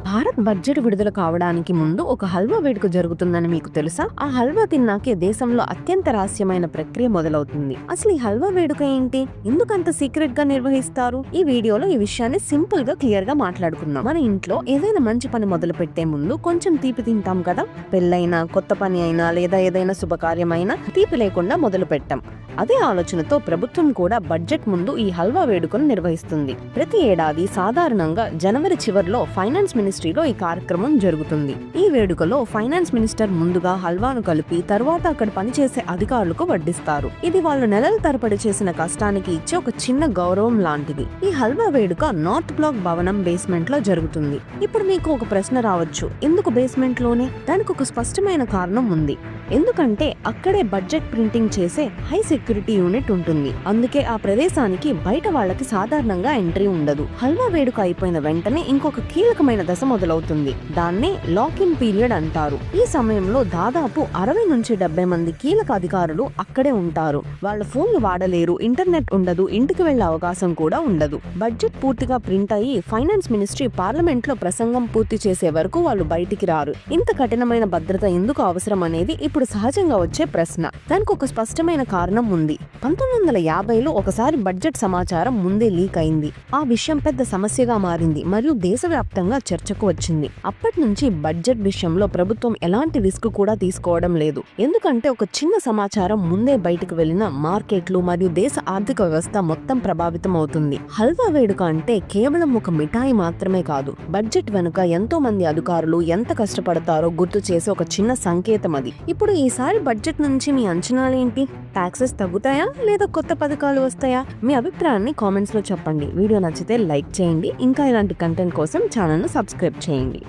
Bharat budget విడుదల కావడానికి ముందు ఒక హల్వా వేడుక జరుగుతుందని మీకు తెలుసా? ఆ హల్వా తిన్నాకే దేశంలో అత్యంత రహస్యమైన ప్రక్రియ మొదలవుతుంది. అసలు ఈ హల్వా వేడుక ఏంటి? ఎందుకంత సీక్రెట్ గా నిర్వహిస్తారు? ఈ వీడియోలో ఈ విషయాన్ని సింపుల్ గా క్లియర్ గా మాట్లాడుకుందాం. మన ఇంట్లో ఏదైనా మంచి పని మొదలు పెట్టే ముందు కొంచెం తీపి తింటాం కదా. పెళ్ళైనా, కొత్త పని అయినా లేదా ఏదైనా శుభకార్యమైనా తీపి లేకుండా మొదలు పెట్టాం. అదే ఆలోచనతో ప్రభుత్వం కూడా బడ్జెట్ ముందు ఈ హల్వా వేడుకను నిర్వహిస్తుంది. ప్రతి ఏడాది సాధారణంగా జనవరి చివరిలో ఫైనాన్స్ మినిస్ట్రీలో ఈ కార్యక్రమం జరుగుతుంది. ఈ వేడుకలో ఫైనాన్స్ మినిస్టర్ ముందుగా హల్వాను కలిపి తర్వాత అక్కడ పనిచేసే అధికారులకు వడ్డిస్తారు. ఇది వాళ్ళు నెలల తరబడి చేసిన కష్టానికి ఇచ్చే ఒక చిన్న గౌరవం లాంటిది. ఈ హల్వా వేడుక నార్త్ బ్లాక్ భవనం బేస్మెంట్ లో జరుగుతుంది. ఇప్పుడు మీకు ఒక ప్రశ్న రావచ్చు, ఎందుకు బేస్మెంట్ లోనే? దానికి ఒక స్పష్టమైన కారణం ఉంది. ఎందుకంటే అక్కడే బడ్జెట్ ప్రింటింగ్ చేసే హై సెక్యూరిటీ యూనిట్ ఉంటుంది. అందుకే ఆ ప్రదేశానికి బయట వాళ్ళకి సాధారణంగా ఎంట్రీ ఉండదు. హల్వా వేడుక అయిపోయిన వెంటనే ఇంకొక కీలకమైన దశ మొదలవుతుంది. దాన్నే లాక్ ఇన్ పీరియడ్ అంటారు. ఈ సమయంలో దాదాపు 60 నుంచి 70 మంది కీలక అధికారులు అక్కడే ఉంటారు. వాళ్ళ ఫోన్లు వాడలేరు, ఇంటర్నెట్ ఉండదు, ఇంటికి వెళ్లే అవకాశం కూడా ఉండదు. బడ్జెట్ పూర్తిగా ప్రింట్ అయ్యి ఫైనాన్స్ మినిస్ట్రీ పార్లమెంట్ లో ప్రసంగం పూర్తి చేసే వరకు వాళ్ళు బయటికి రారు. ఇంత కఠినమైన భద్రత ఎందుకు అవసరం అనేది ఇప్పుడు సహజంగా వచ్చే ప్రశ్న. దానికి ఒక స్పష్టమైన కారణం ఉంది. 1950లో ఒకసారి బడ్జెట్ సమాచారం ముందే లీక్ అయింది. ఆ విషయం పెద్ద సమస్యగా మారింది మరియు దేశవ్యాప్తంగా చర్చకు వచ్చింది. అప్పటి నుంచి బడ్జెట్ విషయంలో ప్రభుత్వం ఎలాంటి రిస్క్ కూడా తీసుకోవడం లేదు. ఎందుకంటే ఒక చిన్న సమాచారం ముందే బయటకు వెళ్లిన మార్కెట్లు మరియు దేశ ఆర్థిక వ్యవస్థ మొత్తం ప్రభావితం అవుతుంది. హల్వా వేడుక అంటే కేవలం ఒక మిఠాయి మాత్రమే కాదు. బడ్జెట్ వెనుక ఎంతో మంది అధికారులు ఎంత కష్టపడతారో గుర్తు చేసే ఒక చిన్న సంకేతం అది. ఇప్పుడు ఈసారి బడ్జెట్ నుంచి మీ అంచనాలేంటి? టాక్సెస్ తగ్గుతాయా లేదా కొత్త పథకాలు వస్తాయా? మీ అభిప్రాయాన్ని కామెంట్స్ లో చెప్పండి. వీడియో నచ్చితే లైక్ చేయండి. ఇంకా ఇలాంటి కంటెంట్ కోసం ఛానల్ ను సబ్స్క్రైబ్ చేయండి.